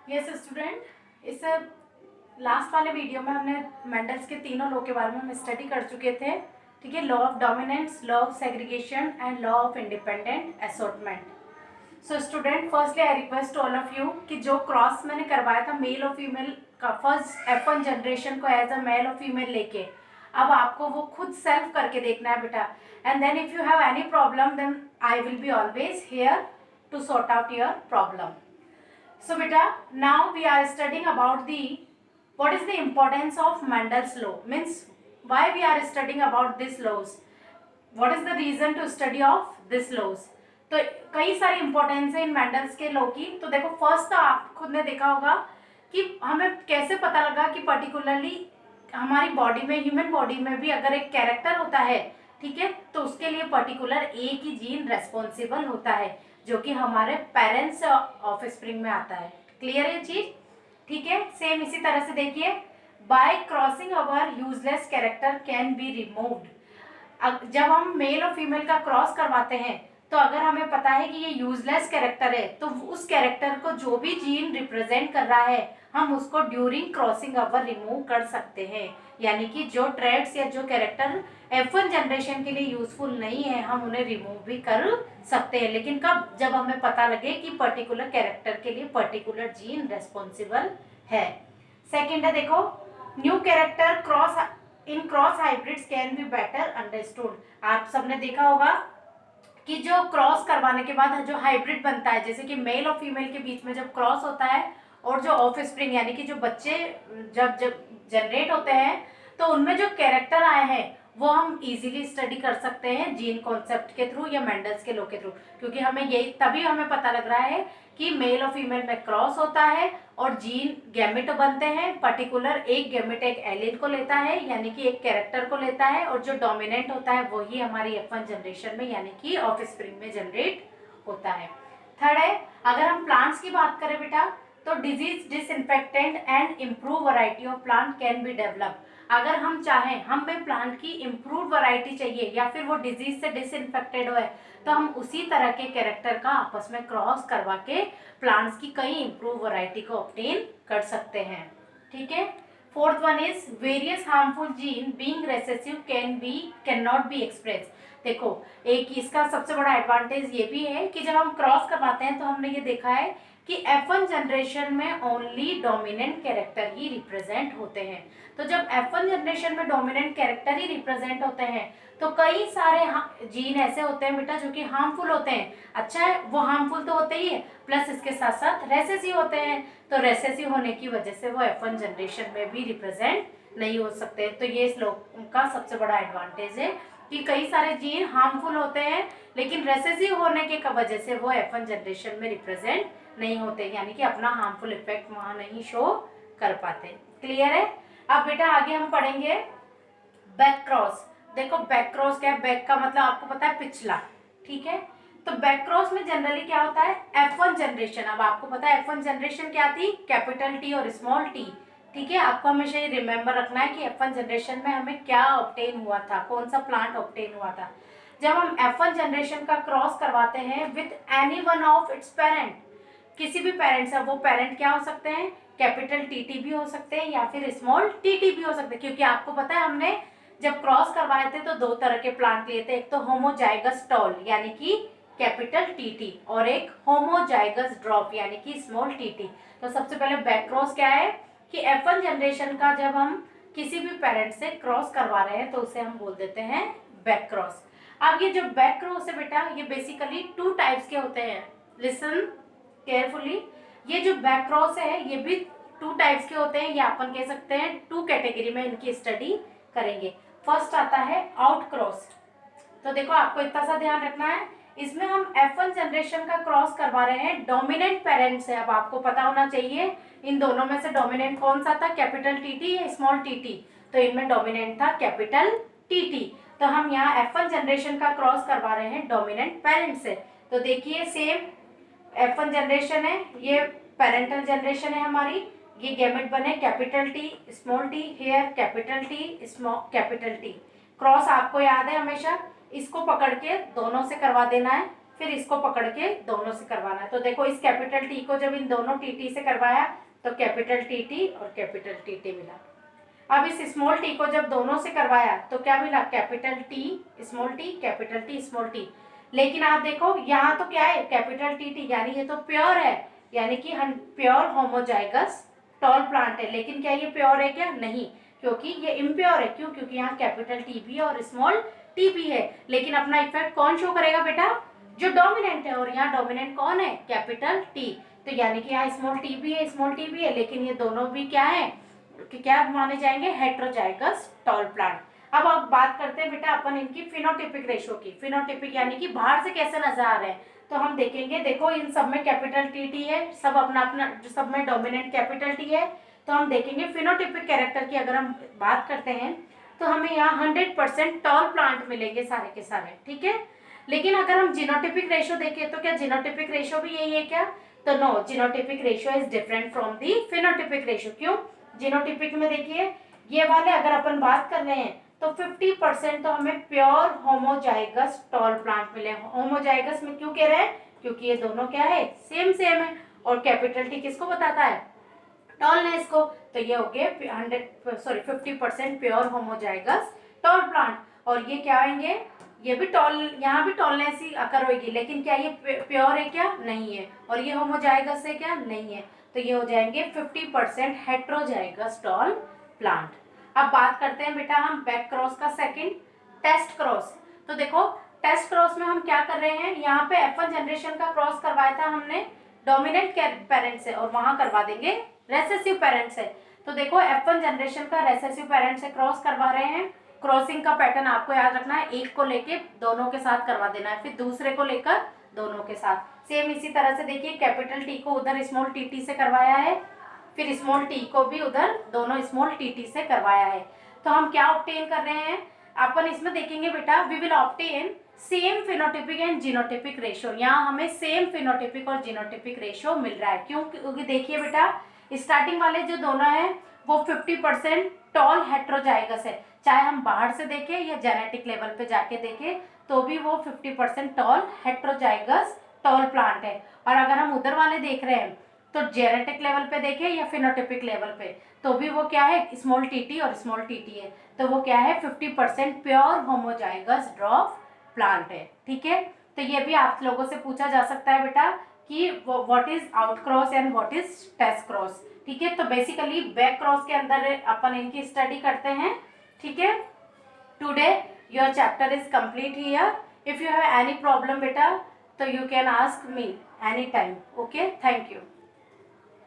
Yes student, इस last वाले video में हमने मेंडल्स के तीनों लॉ के बारे में हम स्टडी कर चुके थे। ठीक है, law of dominance, law of segregation and law of independent assortment. So student, firstly I request all of you कि जो क्रॉस मैंने करवाया था मेल और फीमेल का, फर्स्ट F1 जनरेशन को एज अ मेल और फीमेल लेके, अब आपको वो खुद सेल्फ करके देखना है बेटा। And then if you have any problem then I will be always here to sort out your problem. So beta, now we are studying about the what is the importance of Mendel's law, means why we are studying about these laws, what is the reason to study of these laws। तो कई सारी importance है इन Mendel's के law की। तो देखो, first तो आप खुद ने देखा होगा कि हमें कैसे पता लगा कि पर्टिकुलरली हमारी बॉडी में, ह्यूमन बॉडी में भी अगर एक कैरेक्टर होता है, ठीक है, तो उसके लिए पर्टिकुलर एक ही जीन रेस्पॉन्सिबल होता है जो कि हमारे पेरेंट्स ऑफ स्प्रिंग में आता है। क्लियर है चीज? ठीक है, सेम इसी तरह से देखिए, bye crossing our useless character can be removed. जब हम मेल और फीमेल का क्रॉस करवाते हैं तो अगर हमें पता है कि ये यूजलेस कैरेक्टर है तो उस कैरेक्टर को जो भी जीन रिप्रेजेंट कर रहा है हम उसको ड्यूरिंग क्रॉसिंग ओवर रिमूव कर सकते हैं। यानी कि जो ट्रेड्स या जो कैरेक्टर F1 जनरेशन के लिए यूजफुल नहीं है हम उन्हें रिमूव भी कर सकते हैं, लेकिन कब? जब हमें पता लगे कि पर्टिकुलर कैरेक्टर के लिए पर्टिकुलर जीन रेस्पॉन्सिबल है। सेकेंड है, देखो, new character cross hybrids can be better understood. आप सबने देखा होगा कि जो क्रॉस करवाने के बाद जो हाइब्रिड बनता है, जैसे कि मेल और फीमेल के बीच में जब क्रॉस होता है और जो ऑफ स्प्रिंग यानी कि जो बच्चे जब जब जनरेट होते हैं तो उनमें जो कैरेक्टर आए हैं वो हम इजीली स्टडी कर सकते हैं जीन कॉन्सेप्ट के थ्रू या मेंडल्स के लॉ के थ्रू, क्योंकि हमें यही तभी हमें पता लग रहा है कि मेल और फीमेल में क्रॉस होता है और जीन गैमेट बनते हैं। पर्टिकुलर एक गैमेट एक एलील को लेता है यानी कि एक कैरेक्टर को लेता है और जो डोमिनेंट होता है वही हमारी F1 जनरेशन में यानी कि ऑफ स्प्रिंग में जनरेट होता है। थर्ड है, अगर हम प्लांट्स की बात करें बेटा तो disease disinfectant and improve variety of plant can be develop. अगर हम चाहें, हमें प्लांट की इम्प्रूव वैरायटी चाहिए या फिर वो डिजीज से डिसइंफेक्टेड हो, तो हम उसी तरह के कैरेक्टर का आपस में क्रॉस करवा के प्लांट्स की कई इम्प्रूव वैरायटी को ऑब्टेन कर सकते हैं। ठीक है। Fourth one is various harmful gene being recessive can not be express. देखो, एक इसका सबसे बड़ा एडवांटेज ये भी है कि जब हम क्रॉस करवाते हैं तो हमने ये देखा है कि F1 जनरेशन में ओनली डोमिनेंट कैरेक्टर ही रिप्रेजेंट होते हैं। तो जब F1 जनरेशन में डोमिनेंट कैरेक्टर ही रिप्रेजेंट होते हैं तो कई सारे जीन ऐसे होते हैं बेटा जो कि हार्मफुल होते हैं। अच्छा है, वो हार्मफुल तो होते ही है, प्लस इसके साथ साथ रेसेसिव होते हैं। तो रेसेसिव होने की वजह से वो F1 जनरेशन में भी रिप्रेजेंट नहीं हो सकते। तो ये इस लोग का सबसे बड़ा एडवांटेज है कि कई सारे जीन हार्मफुल होते हैं लेकिन रेसेसिव होने के वजह से वो F1 जनरेशन में रिप्रेजेंट नहीं होते, यानी कि अपना हार्मफुल इफेक्ट वहां नहीं शो कर पाते। क्लियर है? अब बेटा आगे हम पढ़ेंगे बैक क्रॉस। देखो, बैक क्रॉस क्या है? बैक का मतलब आपको पता है पिछला, ठीक है। तो बैक क्रॉस में जनरली क्या होता है? F1 generation. अब आपको पता है F1 जनरेशन क्या थी? कैपिटल टी और स्मॉल टी। ठीक है, आपको हमेशा ये रिमेंबर रखना है कि F1 जनरेशन में हमें क्या ऑब्टेन हुआ था, कौन सा प्लांट ऑब्टेन हुआ था। जब हम F1 जनरेशन का क्रॉस करवाते हैं with any one of its parent, किसी भी पेरेंट से, वो पेरेंट क्या हो सकते हैं? कैपिटल टी भी हो सकते हैं या फिर स्मॉल टी भी हो सकते हैं, क्योंकि आपको पता है हमने जब क्रॉस करवाए थे तो दो तरह के प्लांट लिए थे, एक तो होमोजाइगस टॉल यानी कि कैपिटल टी और एक होमोजाइगस ड्रॉप यानी कि स्मॉल टी। तो सबसे पहले बैक क्रॉस क्या है कि F1 जनरेशन का जब हम किसी भी पेरेंट से क्रॉस करवा रहे हैं तो उसे हम बोल देते हैं बैक क्रॉस। अब ये जो बैक क्रॉस है बेटा ये बेसिकली टू टाइप्स के होते हैं। लिसन केयरफुली, ये जो बैक क्रॉस है ये भी टू टाइप्स के होते हैं, या अपन कह सकते हैं टू कैटेगरी में इनकी स्टडी करेंगे। फर्स्ट आता है आउट क्रॉस। तो देखो, आपको इतना सा ध्यान रखना है, इसमें हम F1 जनरेशन का क्रॉस करवा रहे हैं डोमिनेंट पेरेंट से। अब आपको पता होना चाहिए इन दोनों में से डोमिनेंट कौन सा था, कैपिटल टी या स्मॉल टी। तो इनमें डोमिनेंट था कैपिटल टी। तो हम यहाँ F1 जनरेशन का क्रॉस करवा रहे हैं डोमिनेंट पेरेंट से। तो देखिए, सेम F1 जनरेशन है, ये पेरेंटल जनरेशन है हमारी, ये गैमेट बने capital T small T, here capital T small capital T. Cross आपको याद है हमेशा इसको पकड़ के दोनों से करवा देना है, फिर इसको पकड़ के दोनों से करवाना है। तो देखो इस कैपिटल टी को जब इन दोनों टी टी से करवाया तो कैपिटल टी टी और कैपिटल टी टी मिला। अब इस स्मॉल टी को जब दोनों से करवाया तो क्या मिला, capital T small T capital T small T. लेकिन आप देखो यहाँ तो क्या है, कैपिटल टी टी, यानी ये तो प्योर है, यानी कि हम प्योर होमोजाइगस टॉल प्लांट है। लेकिन क्या ये प्योर है क्या, नहीं, क्योंकि ये इम्प्योर है। क्यों, क्योंकि यहाँ कैपिटल टी भी है और स्मॉल टी भी है। लेकिन अपना इफेक्ट कौन शो करेगा बेटा, जो डोमिनेंट है, और यहाँ डोमिनेंट कौन है, कैपिटल टी। तो यानी कि यहाँ स्मॉल टी भी है स्मॉल टी भी है, लेकिन ये दोनों भी क्या है, कि क्या माने जाएंगे, हेट्रोजाइगस टॉल प्लांट। अब आप बात करते हैं बेटा अपन इनकी फिनोटिपिक रेशो की। फिनोटिपिक यानी कि बाहर से कैसे नजर आ रहे हैं, तो हम देखेंगे, देखो इन सब में कैपिटल टी टी है, सब अपना अपना, सब में डोमिनेंट कैपिटल टी है। तो हम देखेंगे फिनोटिपिक कैरेक्टर की अगर हम बात करते हैं तो हमें यहाँ 100% टॉल प्लांट मिलेंगे सारे के सारे, ठीक है। लेकिन अगर हम जीनोटिपिक रेशो देखें तो क्या जीनोटिपिक रेशो भी यही है क्या, तो no, genotypic ratio is different from the phenotypic ratio. क्यों, जीनोटिपिक में देखिए ये वाले अगर अपन बात कर रहे हैं तो 50% तो हमें प्योर होमोजाइगस टॉल प्लांट मिले। होमोजाइगस में क्यों कह रहे हैं, क्योंकि ये दोनों क्या है, सेम सेम है। और कैपिटल टी किसको बताता है, टॉलनेस को। तो ये हो गए 50% प्योर होमोजाइगस टॉल प्लांट। और ये क्या आएंगे, ये भी टॉल, यहाँ भी टॉलनेस ही अकर होगी, लेकिन क्या ये प्योर है क्या, नहीं है। और ये होमोजाइगस है क्या, नहीं है। तो ये हो जाएंगे 50% हेट्रोजाइगस टॉल प्लांट। अब बात करते हैं बेटा हम बैक क्रॉस का, सेकंड टेस्ट क्रॉस। तो देखो टेस्ट क्रॉस में हम क्या कर रहे हैं, यहाँ पे F1 जनरेशन का क्रॉस करवाया था हमने डोमिनेंट पेरेंट से, और वहां करवा देंगे रेसेसिव पेरेंट से। तो देखो F1 जनरेशन का रेसेसिव पेरेंट से क्रॉस करवा रहे हैं। क्रॉसिंग का पैटर्न आपको याद रखना है, एक को लेके दोनों के साथ करवा देना है, फिर दूसरे को लेकर दोनों के साथ। सेम इसी तरह से देखिए कैपिटल टी को उधर स्मॉल टी टी से करवाया है, फिर स्मॉल टी को भी उधर दोनों स्मॉल टी टी से करवाया है। तो हम क्या ऑब्टेन कर रहे हैं, अपन इसमें देखेंगे बेटा, we will obtain same phenotypic and genotypic ratio. यहाँ हमें सेम फिनोटिपिक और जीनोटिपिक रेशो मिल रहा है। क्यों, क्योंकि देखिए बेटा स्टार्टिंग वाले जो दोनों हैं वो 50% टॉल हेट्रोजाइगस है। चाहे हम बाहर से देखें या जेनेटिक लेवल पे जाके देखें तो भी वो 50% टॉल हेट्रोजाइगस टॉल प्लांट है। और अगर हम उधर वाले देख रहे हैं तो जेनेटिक लेवल पे देखें या फिनोटिपिक लेवल पे तो भी वो क्या है, स्मॉल टीटी और स्मॉल टीटी है। तो वो क्या है, 50% प्योर होमोजाइगस ड्रॉप प्लांट है, ठीक है। तो ये भी आप लोगों से पूछा जा सकता है बेटा कि what is out cross and what is test cross, ठीक है। तो बेसिकली बैक क्रॉस के अंदर अपन इनकी स्टडी करते हैं, ठीक है। Today your chapter is complete here. If you have any problem बेटा तो you can ask me anytime. Okay, thank you.